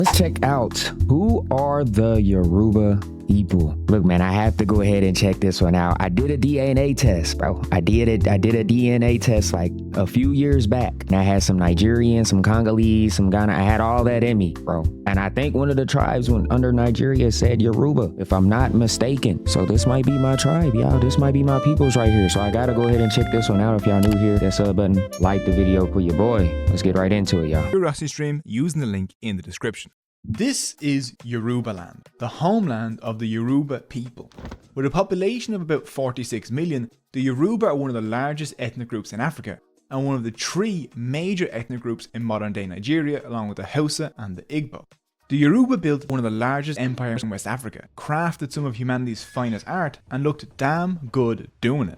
Let's check out who are the Yoruba people. Look, man, I have to go ahead and check this one out. I did a DNA test, bro. I did a DNA test like a few years back. And I had some Nigerians, some Congolese, some Ghana. I had all that in me, bro. And I think one of the tribes under Nigeria said Yoruba, if I'm not mistaken. So this might be my tribe, y'all. This might be my peoples right here. So I gotta go ahead and check this one out. If y'all new here, that sub button, like the video for your boy. Let's get right into it, y'all. Curiosity stream using the link in the description. This is Yoruba land, the homeland of the Yoruba people. With a population of about 46 million, the Yoruba are one of the largest ethnic groups in Africa and one of the three major ethnic groups in modern day Nigeria, along with the Hausa and the Igbo. The Yoruba built one of the largest empires in West Africa, crafted some of humanity's finest art, and looked damn good doing it.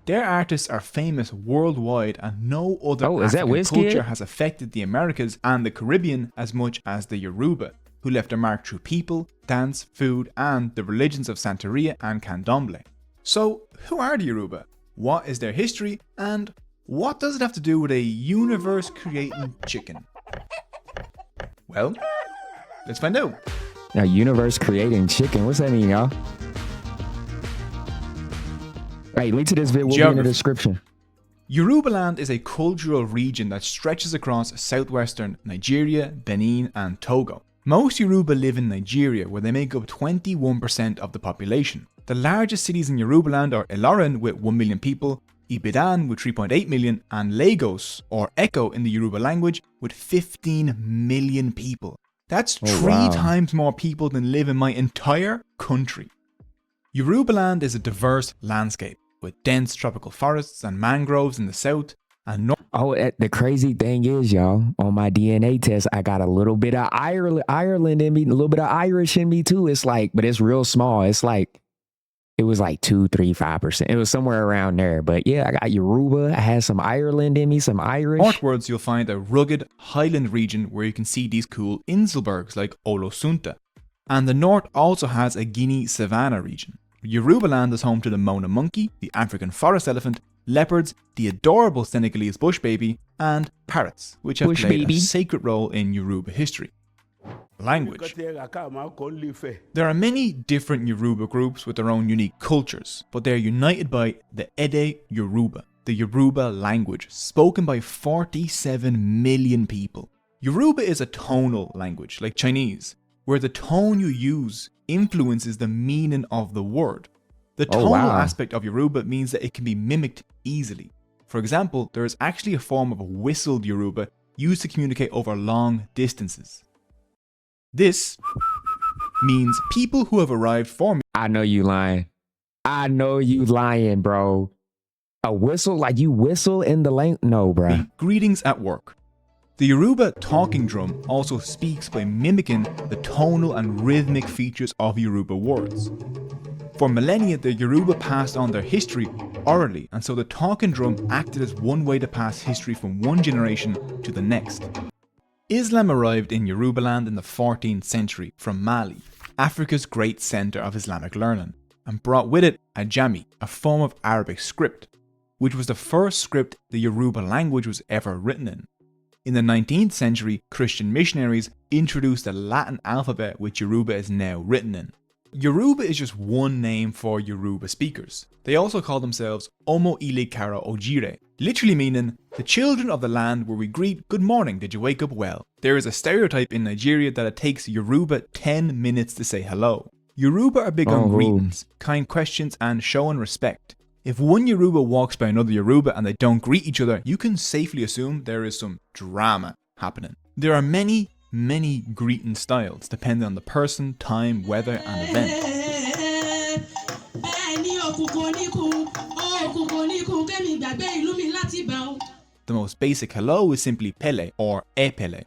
Their artists are famous worldwide, and no other African culture has affected the Americas and the Caribbean as much as the Yoruba, who left a mark through people, dance, food, and the religions of Santeria and Candomblé. So, who are the Yoruba? What is their history? And what does it have to do with a universe-creating chicken? Well, let's find out. Now, universe-creating chicken, what's that mean, y'all? Right, link to this video will be in the description. Yoruba land is a cultural region that stretches across southwestern Nigeria, Benin, and Togo. Most Yoruba live in Nigeria, where they make up 21% of the population. The largest cities in Yoruba land are Ilorin with 1 million people, Ibadan with 3.8 million, and Lagos, or Echo in the Yoruba language, with 15 million people. That's three times more people than live in my entire country. Yoruba land is a diverse landscape, with dense tropical forests and mangroves in the south and north. Oh, the crazy thing is, y'all, on my DNA test, I got a little bit of Ireland in me, a little bit of Irish in me too. It's like, but it's real small. It's like, it was like 2, 3, 5%. It was somewhere around there. But yeah, I got Yoruba. I had some Ireland in me, some Irish. Northwards, you'll find a rugged highland region where you can see these cool Inselbergs like Olosunta. And the north also has a Guinea savanna region. Yoruba land is home to the Mona monkey, the African forest elephant, leopards, the adorable Senegalese bush baby, and parrots, which have played a sacred role in Yoruba history. Language. There are many different Yoruba groups with their own unique cultures, but they are united by the Ede Yoruba, the Yoruba language, spoken by 47 million people. Yoruba is a tonal language, like Chinese, where the tone you use influences the meaning of the word. The tonal aspect of Yoruba means that it can be mimicked easily. For example, there is actually a form of whistled Yoruba used to communicate over long distances. This means people who have arrived for me. I know you lying. I know you lying, bro. A whistle? Like you whistle in the language? No, bro. Greetings at work. The Yoruba talking drum also speaks by mimicking the tonal and rhythmic features of Yoruba words. For millennia, the Yoruba passed on their history orally, and so the talking drum acted as one way to pass history from one generation to the next. Islam arrived in Yoruba land in the 14th century from Mali, Africa's great centre of Islamic learning, and brought with it Ajami, a form of Arabic script, which was the first script the Yoruba language was ever written in. In the 19th century, Christian missionaries introduced the Latin alphabet which Yoruba is now written in. Yoruba is just one name for Yoruba speakers. They also call themselves Omo Ile Kara Ojire, literally meaning the children of the land where we greet good morning, did you wake up well? There is a stereotype in Nigeria that it takes Yoruba 10 minutes to say hello. Yoruba are big on greetings, kind questions and showing respect. If one Yoruba walks by another Yoruba and they don't greet each other, you can safely assume there is some drama happening. There are many greeting styles depending on the person, time, weather and event. The most basic hello is simply pele or epele.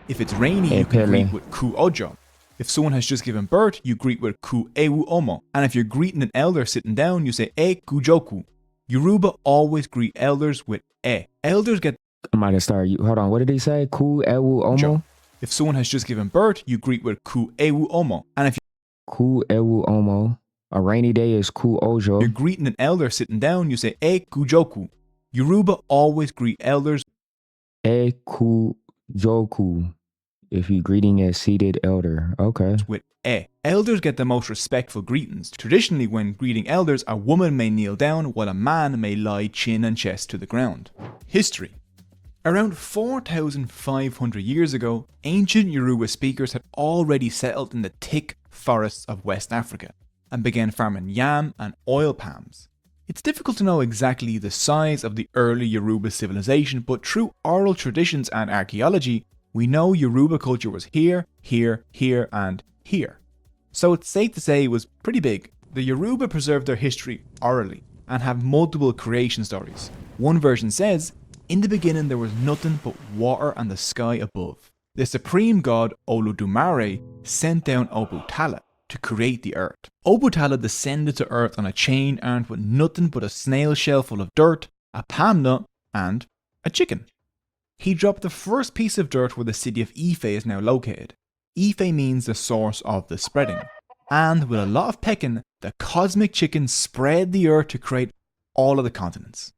If it's rainy, you can greet with ku ojo. If someone has just given birth, you greet with ku ewu omo. And if you're greeting an elder sitting down, you say e kujoku. Yoruba always greet elders with e. Elders get... I might have started. Hold on, what did he say? Ku ewu omo? If someone has just given birth, you greet with ku ewu omo. And if you... Ku ewu omo. A rainy day is ku ojo. You're greeting an elder sitting down, you say e kujoku. Yoruba always greet elders e kujoku. If you greeting a seated elder. Okay. with e. Elders get the most respectful greetings. Traditionally, when greeting elders, a woman may kneel down while a man may lie chin and chest to the ground. History. Around 4,500 years ago, ancient Yoruba speakers had already settled in the thick forests of West Africa and began farming yam and oil palms. It's difficult to know exactly the size of the early Yoruba civilization, but through oral traditions and archaeology, we know Yoruba culture was here, here, here, and here. So it's safe to say it was pretty big. The Yoruba preserve their history orally and have multiple creation stories. One version says, "In the beginning there was nothing but water and the sky above. The supreme god Olodumare sent down Obutala to create the earth. Obutala descended to earth on a chain armed with nothing but a snail shell full of dirt, a palm nut, and a chicken. He dropped the first piece of dirt where the city of Ife is now located. Ife means the source of the spreading. And with a lot of pecking, the cosmic chicken spread the earth to create all of the continents.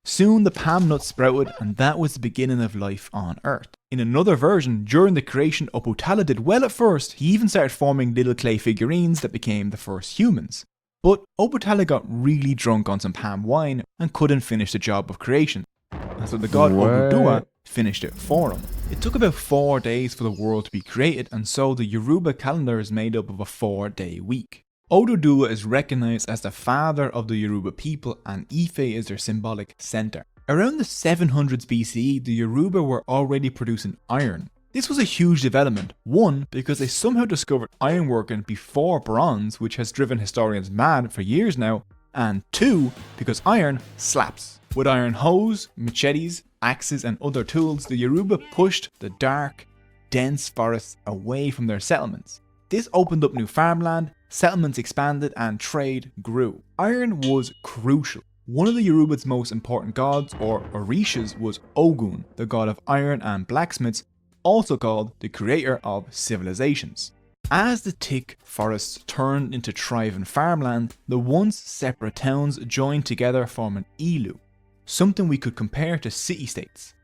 Soon the palm nut sprouted, and that was the beginning of life on Earth. In another version, during the creation, Obutala did well at first. He even started forming little clay figurines that became the first humans. But Obutala got really drunk on some palm wine and couldn't finish the job of creation. And so the god Oludua finished it for him. It took about 4 days for the world to be created, and so the Yoruba calendar is made up of a 4-day week. Oduduwa is recognized as the father of the Yoruba people, and Ife is their symbolic center. Around the 700s BCE, the Yoruba were already producing iron. This was a huge development, one, because they somehow discovered ironworking before bronze, which has driven historians mad for years now, and two, because iron slaps. With iron hoes, machetes, axes and other tools, the Yoruba pushed the dark, dense forests away from their settlements. This opened up new farmland, settlements expanded, and trade grew. Iron was crucial. One of the Yoruba's most important gods, or Orishas, was Ogun, the god of iron and blacksmiths, also called the creator of civilizations. As the thick forests turned into thriving farmland, the once separate towns joined together forming Ilu, something we could compare to city-states.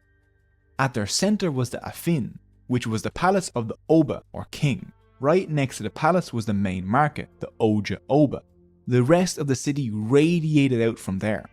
At their centre was the Afin, which was the palace of the Oba, or king. Right next to the palace was the main market, the Oja Oba. The rest of the city radiated out from there.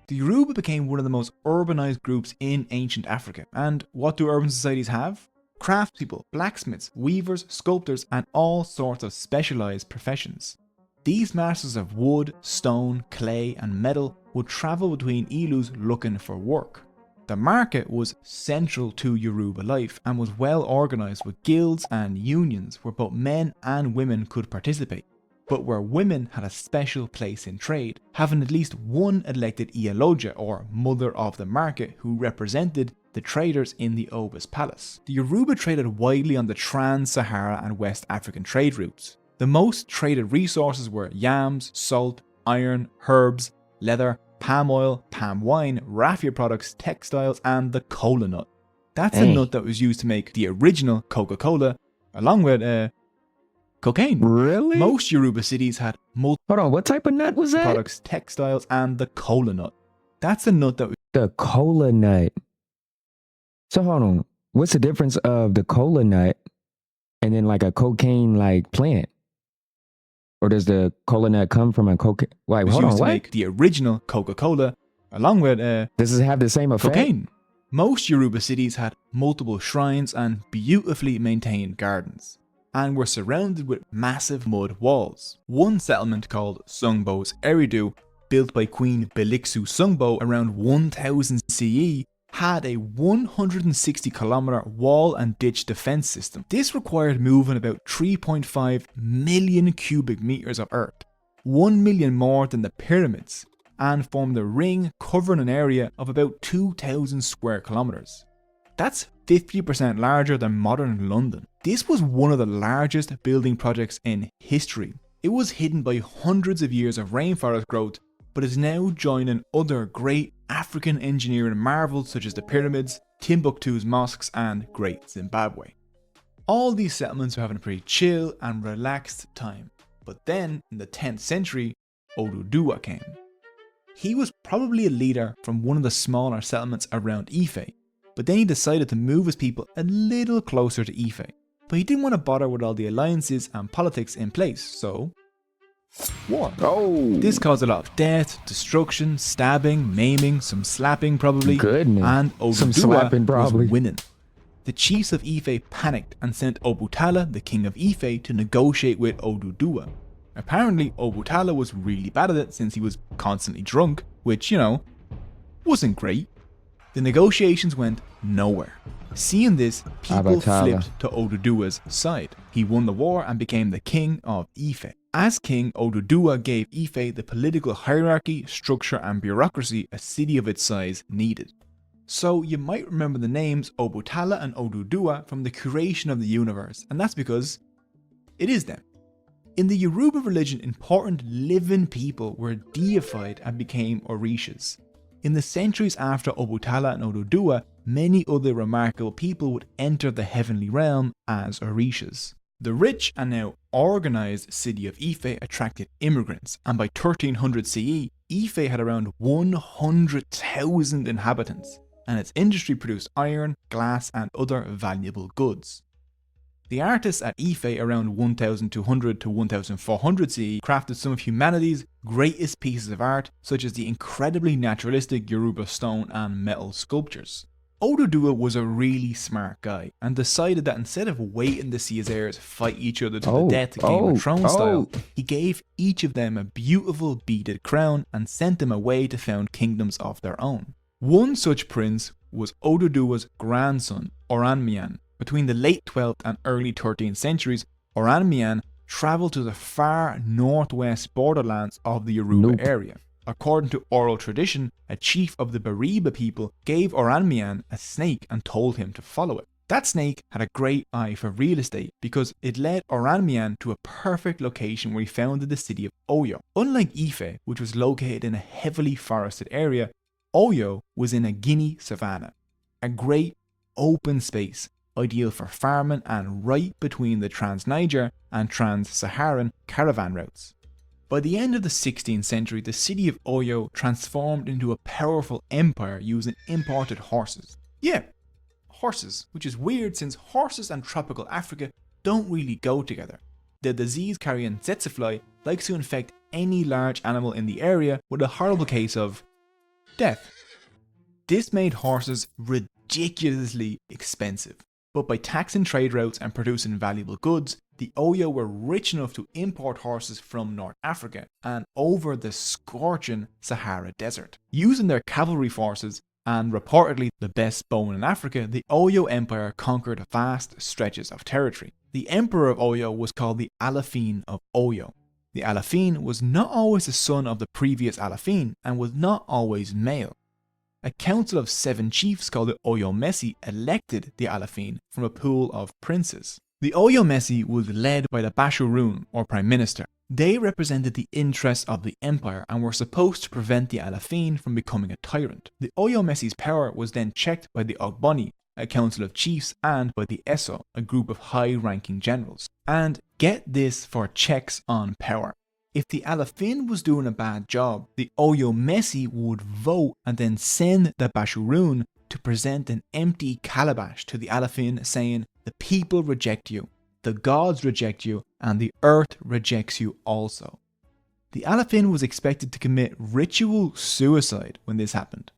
The Yoruba became one of the most urbanized groups in ancient Africa. And what do urban societies have? Craftspeople, blacksmiths, weavers, sculptors, and all sorts of specialized professions. These masters of wood, stone, clay, and metal would travel between Ilus looking for work. The market was central to Yoruba life and was well organised with guilds and unions where both men and women could participate, but where women had a special place in trade, having at least one elected Iyaloja, or mother of the market, who represented the traders in the Oba's palace. The Yoruba traded widely on the trans-Sahara and West African trade routes. The most traded resources were yams, salt, iron, herbs, leather, palm oil, palm wine, raffia products, textiles, and the cola nut. That's the nut that was used to make the original Coca-Cola, along with cocaine. Really? Most Yoruba cities had multiple Hold on, what type of nut was that? products, textiles, and the cola nut. That's the nut that was The cola nut. So hold on, what's the difference of the cola nut and then like a cocaine like plant? Or does the cola nut come from a cocaine? Wait, hold on, used to what? make the original Coca-Cola, along with Does it have the same effect? cocaine. Most Yoruba cities had multiple shrines and beautifully maintained gardens, and were surrounded with massive mud walls. One settlement called Sungbo's Eridu, built by Queen Belixu Sungbo around 1000 CE, had a 160-kilometer wall and ditch defense system. This required moving about 3.5 million cubic meters of earth, 1 million more than the pyramids, and formed a ring covering an area of about 2,000 square kilometers. That's 50% larger than modern London. This was one of the largest building projects in history. It was hidden by hundreds of years of rainforest growth, but is now joining other great African engineering marvels such as the pyramids, Timbuktu's mosques, and Great Zimbabwe. All these settlements were having a pretty chill and relaxed time, but then in the 10th century, Oduduwa came. He was probably a leader from one of the smaller settlements around Ife. but then he decided to move his people a little closer to Ife. But he didn't want to bother with all the alliances and politics in place, so war. Oh, This caused a lot of death, destruction, stabbing, maiming, some slapping probably, goodness. and Some slapping Oduduwa probably. was winning. The chiefs of Ife panicked and sent Obutala, the king of Ife, to negotiate with Oduduwa. Apparently, Obutala was really bad at it since he was constantly drunk, which, wasn't great. The negotiations went nowhere. Seeing this, people Abatala. flipped to Oduduwa's side. He won the war and became the king of Ife. As king, Oduduwa gave Ife the political hierarchy, structure and bureaucracy a city of its size needed. So you might remember the names Obutala and Oduduwa from the creation of the universe, and that's because it is them. In the Yoruba religion, important living people were deified and became Orishas. In the centuries after Obutala and Oduduwa, many other remarkable people would enter the heavenly realm as Orishas. The rich and now organised city of Ife attracted immigrants, and by 1300 CE, Ife had around 100,000 inhabitants, and its industry produced iron, glass and other valuable goods. The artists at Ife around 1200 to 1400 CE crafted some of humanity's greatest pieces of art, such as the incredibly naturalistic Yoruba stone and metal sculptures. Oduduwa was a really smart guy and decided that instead of waiting to see his heirs fight each other to the death Game of Thrones style, he gave each of them a beautiful beaded crown and sent them away to found kingdoms of their own. One such prince was Oduduwa's grandson, Oranmiyan. Between the late 12th and early 13th centuries, Oranmiyan travelled to the far northwest borderlands of the Yoruba area. According to oral tradition, a chief of the Bariba people gave Oranmiyan a snake and told him to follow it. That snake had a great eye for real estate because it led Oranmiyan to a perfect location where he founded the city of Oyo. Unlike Ife, which was located in a heavily forested area, Oyo was in a Guinea savanna, a great open space ideal for farming and right between the Trans-Niger and Trans-Saharan caravan routes. By the end of the 16th century, the city of Oyo transformed into a powerful empire using imported horses. Yeah, horses, which is weird since horses and tropical Africa don't really go together. The disease-carrying tsetse fly likes to infect any large animal in the area with a horrible case of death. This made horses ridiculously expensive. But by taxing trade routes and producing valuable goods, the Oyo were rich enough to import horses from North Africa and over the scorching Sahara Desert. Using their cavalry forces and reportedly the best bone in Africa, the Oyo Empire conquered vast stretches of territory. The emperor of Oyo was called the Alafin of Oyo. The Alafin was not always the son of the previous Alafin and was not always male. A council of 7 chiefs called the Oyo Messi elected the Alafin from a pool of princes. The Oyo Messi was led by the Bashurun, or prime minister. They represented the interests of the empire and were supposed to prevent the Alafin from becoming a tyrant. The Oyo Messi's power was then checked by the Ogboni, a council of chiefs, and by the Eso, a group of high-ranking generals. And get this for checks on power. If the Alafin was doing a bad job, the Oyo Messi would vote and then send the Bashurun to present an empty calabash to the Alafin saying, "The people reject you, the gods reject you, and the earth rejects you also." The Alafin was expected to commit ritual suicide when this happened.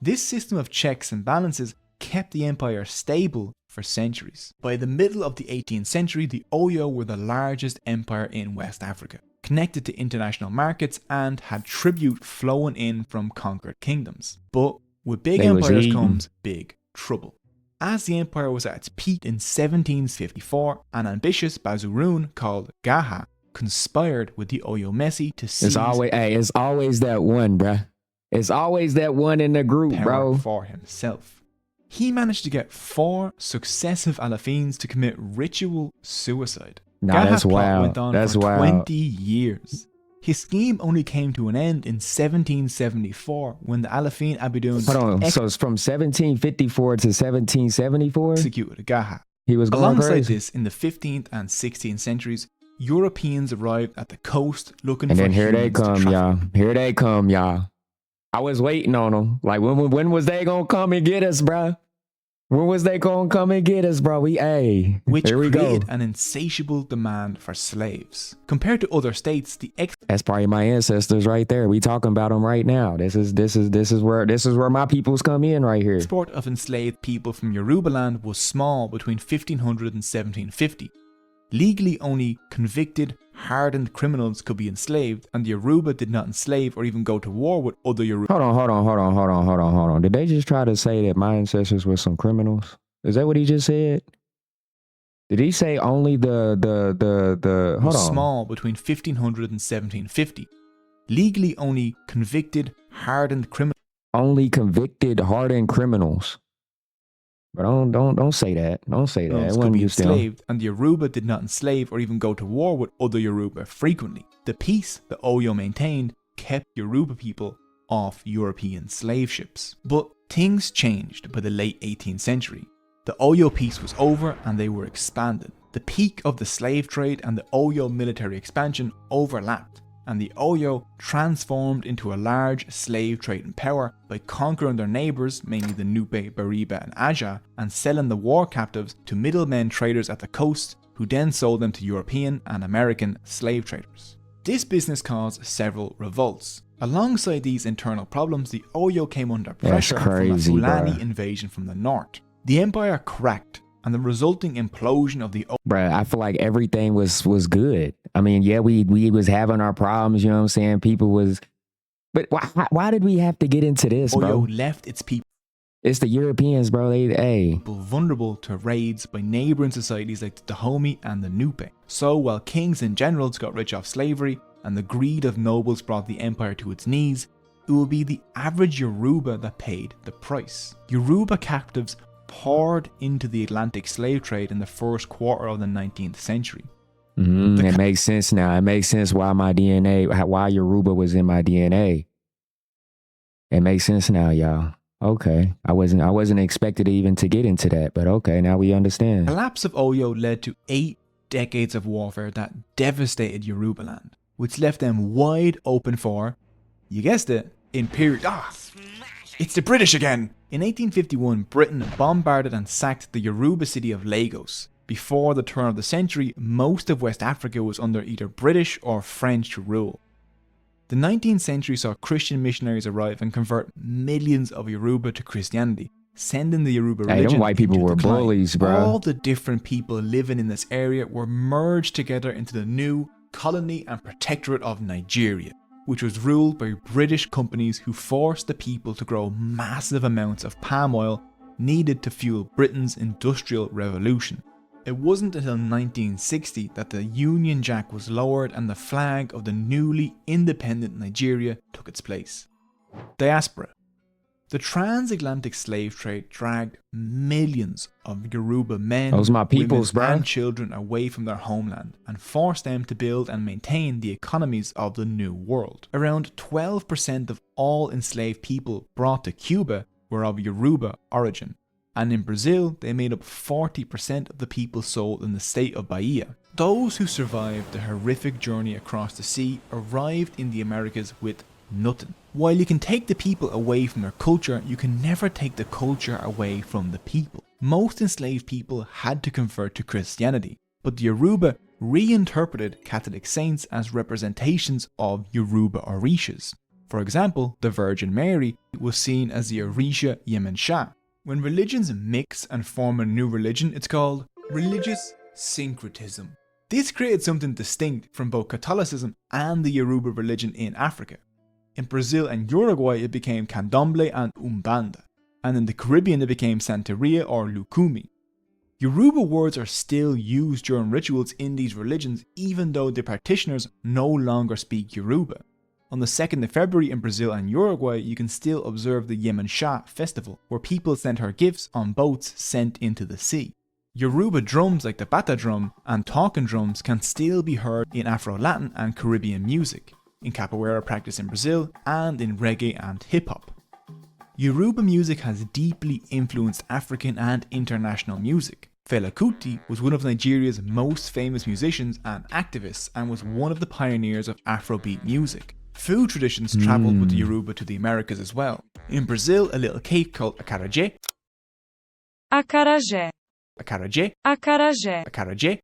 This system of checks and balances kept the empire stable for centuries. By the middle of the 18th century, the Oyo were the largest empire in West Africa, connected to international markets and had tribute flowing in from conquered kingdoms. But with big empires comes big trouble. As the empire was at its peak in 1754, an ambitious Bazurun called Gaha conspired with the Oyo Messi to seize it's always that one, bruh. It's always that one in the group, power bro. for himself. He managed to get 4 successive Alafins to commit ritual suicide. Nah, that's wild. Went on That's for wild. 20 years. His scheme only came to an end in 1774 when the Alafin Abidun Hold on, so it's from 1754 to 1774? executed Gaha. He was going Alongside crazy. this, in the 15th and 16th centuries, Europeans arrived at the coast looking And for then here they humans to come, traffic. y'all. Here they come, y'all. I was waiting on them. Like, when was they gonna come and get us, bruh? When was they gonna come and get us, bro? which Here we go. created an insatiable demand for slaves. Compared to other states, the That's probably my ancestors right there. We talking about them right now. This is where my peoples come in right here. export of enslaved people from Yoruba land was small between 1500 and 1750. Legally, only convicted, hardened criminals could be enslaved, and the Yoruba did not enslave or even go to war with other Yoruba. Hold on. Did they just try to say that my ancestors were some criminals? Is that what he just said? Did he say only the hold on. Small between 1500 and 1750. Legally, only convicted, hardened criminals. Only convicted, hardened criminals. But don't say that. Don't say that. It Could wasn't be just them. enslaved, and the Yoruba did not enslave or even go to war with other Yoruba frequently. The peace the Oyo maintained kept Yoruba people off European slave ships. But things changed by the late 18th century. The Oyo peace was over and they were expanded. The peak of the slave trade and the Oyo military expansion overlapped, and the Oyo transformed into a large slave trading power by conquering their neighbours, mainly the Nupe, Bariba and Aja, and selling the war captives to middlemen traders at the coast, who then sold them to European and American slave traders. This business caused several revolts. Alongside these internal problems, the Oyo came under pressure from a Fulani invasion from the north. The empire cracked, and the resulting implosion of the Bruh, I feel like everything was good. I mean, yeah, we was having our problems, you know what I'm saying? People was, but why did we have to get into this, bro? Oyo left its people It's the Europeans, bro. Hey. Vulnerable to raids by neighbouring societies like the Dahomey and the Nupe. So while kings and generals got rich off slavery, and the greed of nobles brought the empire to its knees, it would be the average Yoruba that paid the price. Yoruba captives poured into the Atlantic slave trade in the first quarter of the 19th century. It makes sense now. It makes sense why my DNA, why Yoruba was in my DNA. It makes sense now, y'all. Okay, I wasn't expected even to get into that, but okay, now we understand. The collapse of Oyo led to 8 decades of warfare that devastated Yoruba land, which left them wide open for, you guessed it, imperial. It's the British again! In 1851, Britain bombarded and sacked the Yoruba city of Lagos. Before the turn of the century, most of West Africa was under either British or French rule. The 19th century saw Christian missionaries arrive and convert millions of Yoruba to Christianity, sending the Yoruba religion them white people into were decline. bullies, bro. All the different people living in this area were merged together into the new colony and protectorate of Nigeria, which was ruled by British companies who forced the people to grow massive amounts of palm oil needed to fuel Britain's industrial revolution. It wasn't until 1960 that the Union Jack was lowered and the flag of the newly independent Nigeria took its place. Diaspora. The transatlantic slave trade dragged millions of Yoruba men, women, and children away from their homeland and forced them to build and maintain the economies of the New World. Around 12% of all enslaved people brought to Cuba were of Yoruba origin, and in Brazil they made up 40% of the people sold in the state of Bahia. Those who survived the horrific journey across the sea arrived in the Americas with nothing. While you can take the people away from their culture, you can never take the culture away from the people. Most enslaved people had to convert to Christianity, but the Yoruba reinterpreted Catholic saints as representations of Yoruba Orishas. For example, the Virgin Mary was seen as the Orisha Yemensha. When religions mix and form a new religion, it's called religious syncretism. This created something distinct from both Catholicism and the Yoruba religion in Africa. In Brazil and Uruguay it became Candomblé and Umbanda, and in the Caribbean it became Santeria or Lukumi. Yoruba words are still used during rituals in these religions even though the practitioners no longer speak Yoruba. On the 2nd of February in Brazil and Uruguay you can still observe the Yemensha festival, where people sent her gifts on boats sent into the sea. Yoruba drums like the bata drum and talking drums can still be heard in Afro-Latin and Caribbean music, in capoeira practice in Brazil, and in reggae and hip-hop. Yoruba music has deeply influenced African and international music. Fela Kuti was one of Nigeria's most famous musicians and activists and was one of the pioneers of Afrobeat music. Food traditions travelled with the Yoruba to the Americas as well. In Brazil, a little cake called acarajé Acarajé. Acarajé, Acarajé. Acarajé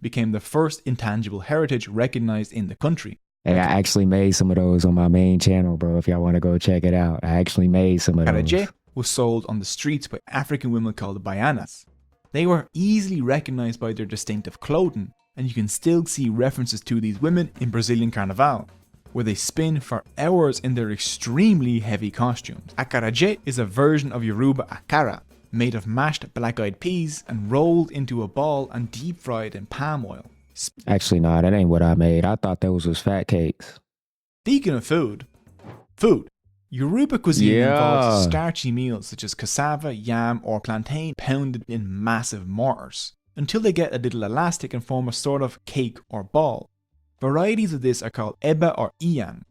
became the first intangible heritage recognized in the country. Hey, I actually made some of those on my main channel, bro. If y'all want to go check it out, I actually made some of those. Acarajé was sold on the streets by African women called baianas. They were easily recognized by their distinctive clothing, and you can still see references to these women in Brazilian Carnival, where they spin for hours in their extremely heavy costumes. Acarajé is a version of Yoruba akara, made of mashed black-eyed peas and rolled into a ball and deep fried in palm oil. Actually, no, that ain't what I made. I thought those was fat cakes. Speaking of food. Yoruba cuisine involves starchy meals such as cassava, yam, or plantain pounded in massive mortars until they get a little elastic and form a sort of cake or ball. Varieties of this are called eba or iyan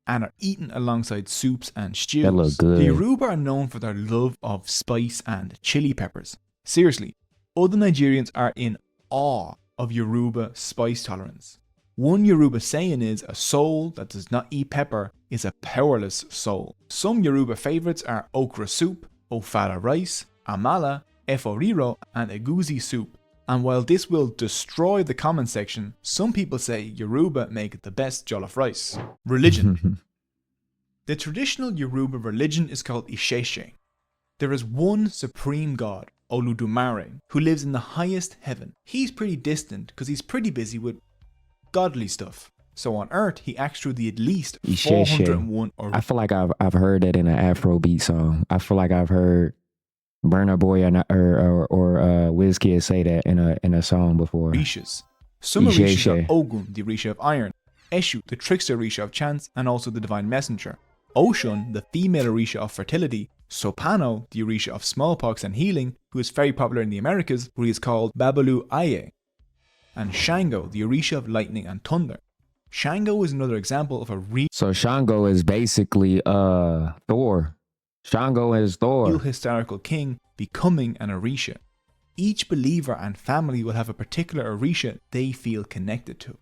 and are eaten alongside soups and stews. That look good. The Yoruba are known for their love of spice and chili peppers. Seriously, other Nigerians are in awe of Yoruba spice tolerance. One Yoruba saying is, a soul that does not eat pepper is a powerless soul. Some Yoruba favourites are okra soup, ofada rice, amala, eforiro, and egusi soup. And while this will destroy the comment section, some people say Yoruba make the best jollof rice. Religion. The traditional Yoruba religion is called Isheshe. There is one supreme god, Oludumare, who lives in the highest heaven. He's pretty distant because he's pretty busy with godly stuff. So on earth, he acts through the at least 401 I feel like I've heard that in an Afrobeat song. I feel like I've heard Burna Boy or WizKid say that in a song before. Orishas. Some Orishas are Ogun, the Orisha of iron, Eshu, the trickster Orisha of chance, and also the divine messenger, Oshun, the female Orisha of fertility, Sopano, the Orisha of smallpox and healing, who is very popular in the Americas, where he is called Babalu Aye, and Shango, the Orisha of lightning and thunder. Shango is another example of a real So Shango is basically Thor. Shango is Thor. historical king becoming an Orisha. Each believer and family will have a particular Orisha they feel connected to.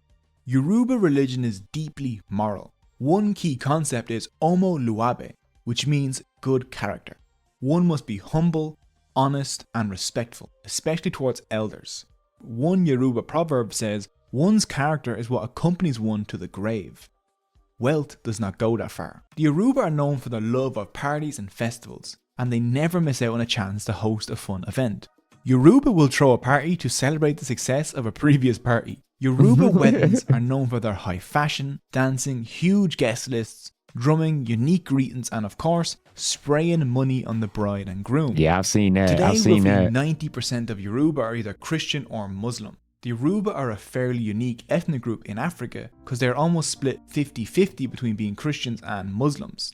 Yoruba religion is deeply moral. One key concept is Omo Luabe, which means good character. One must be humble, honest, and respectful, especially towards elders. One Yoruba proverb says, one's character is what accompanies one to the grave. Wealth does not go that far. The Yoruba are known for their love of parties and festivals, and they never miss out on a chance to host a fun event. Yoruba will throw a party to celebrate the success of a previous party. Yoruba weddings are known for their high fashion, dancing, huge guest lists, drumming, unique greetings, and of course, spraying money on the bride and groom. Yeah, I've seen that. Today, I've seen roughly that. 90% of Yoruba are either Christian or Muslim. The Yoruba are a fairly unique ethnic group in Africa because they're almost split 50-50 between being Christians and Muslims.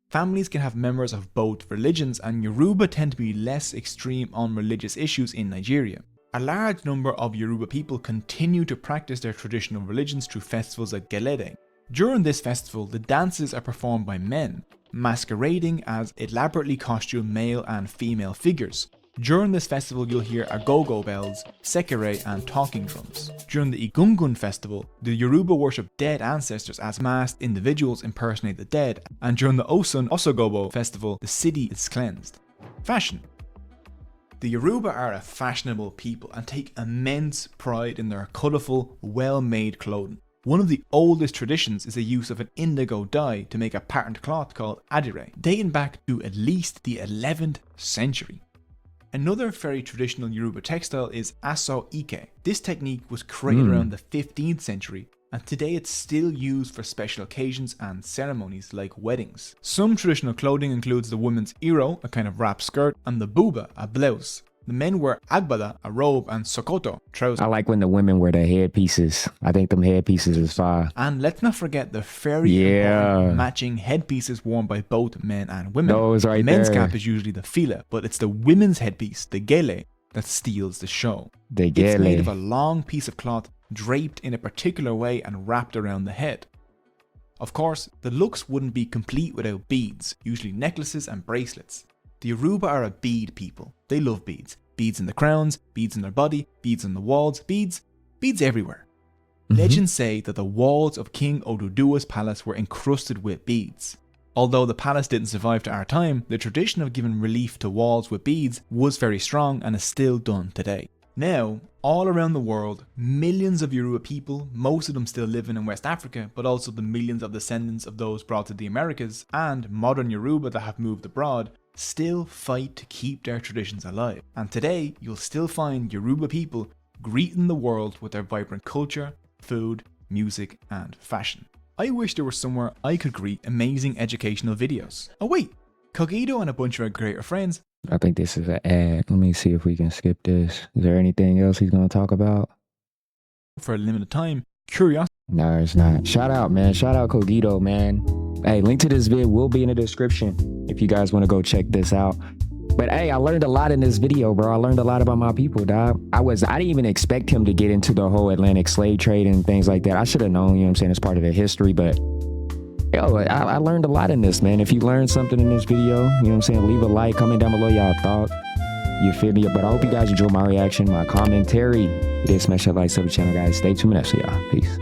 Families can have members of both religions, and Yoruba tend to be less extreme on religious issues in Nigeria. A large number of Yoruba people continue to practice their traditional religions through festivals like Gelede. During this festival, the dances are performed by men, masquerading as elaborately costumed male and female figures. During this festival, you'll hear agogo bells, sekere, and talking drums. During the Igungun festival, the Yoruba worship dead ancestors as masked individuals impersonate the dead, and during the Osun Osogobo festival, the city is cleansed. Fashion. The Yoruba are a fashionable people and take immense pride in their colourful, well-made clothing. One of the oldest traditions is the use of an indigo dye to make a patterned cloth called adire, dating back to at least the 11th century. Another very traditional Yoruba textile is aso ike. This technique was created around the 15th century, and today it's still used for special occasions and ceremonies like weddings. Some traditional clothing includes the women's iro, a kind of wrap skirt, and the buba, a blouse. The men wear agbada, a robe, and sokoto, trousers. I like when the women wear their headpieces. I think them headpieces is fire. And let's not forget the very important matching headpieces worn by both men and women. Those right the men's there. cap is usually the fila, but it's the women's headpiece, the gele, that steals the show. The It's gele. made of a long piece of cloth draped in a particular way and wrapped around the head. Of course, the looks wouldn't be complete without beads, usually necklaces and bracelets. The Yoruba are a bead people. They love beads. Beads in the crowns, beads in their body, beads on the walls, beads everywhere. Legends say that the walls of King Oduduwa's palace were encrusted with beads. Although the palace didn't survive to our time, the tradition of giving relief to walls with beads was very strong and is still done today. Now, all around the world, millions of Yoruba people, most of them still living in West Africa, but also the millions of descendants of those brought to the Americas, and modern Yoruba that have moved abroad, still fight to keep their traditions alive. And today, you'll still find Yoruba people greeting the world with their vibrant culture, food, music, and fashion. I wish there was somewhere I could greet amazing educational videos. Oh wait, Cogito and a bunch of our greater friends. I think this is an ad. Let me see if we can skip this. Is there anything else he's going to talk about? For a limited time, curiosity. No, it's not. Shout out, man. Shout out Cogito, man. Hey, link to this vid will be in the description if you guys want to go check this out. But hey, I learned a lot in this video, bro. I learned a lot about my people, dog. I didn't even expect him to get into the whole Atlantic slave trade and things like that. I should have known, you know what I'm saying, it's part of the history, but yo, I learned a lot in this, man. If you learned something in this video, you know what I'm saying, leave a like, comment down below y'all thoughts. You feel me? But I hope you guys enjoy my reaction, my commentary. It is smash that like, sub the channel, guys. Stay tuned for y'all. Peace.